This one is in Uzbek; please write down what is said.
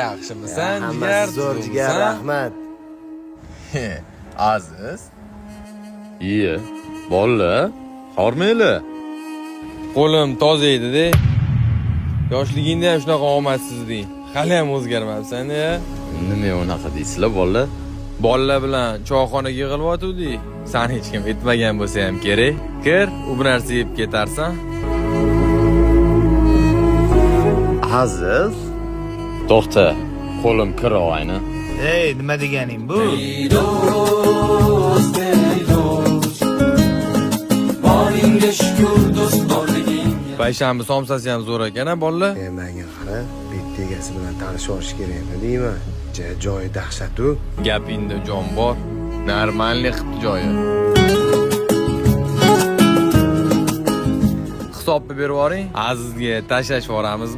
Yaxshimisan? Hammasi zo'r jigar, rahmat. Aziz. Iye, bolla, hormayli. Qo'lim toza edi-da. Yoshligingda ham shunaqa omadsizding. Hali ham o'zgarmabsan-ya. Nima unaqa deysizlar, bolla? Bolla bilan choyxonaga yig'ilib San hech kim aytmagan bo'lsa ham kerak. Kir, u bir narsa yeb ketarsan. Aziz. To'xta, qo'lim kir oyni. Hey, nima deganing bu? Payshanba somsasi ham zo'r ekan-a, bolla. Menga qara, bitta egasi bilan tanishib olish kerakmi deyman. Joyi dahshat-u. Gapingda jon bor. Normalniy qilibdi joyi. Hisobni berib yuboring. Azizga tashlash boramizmi?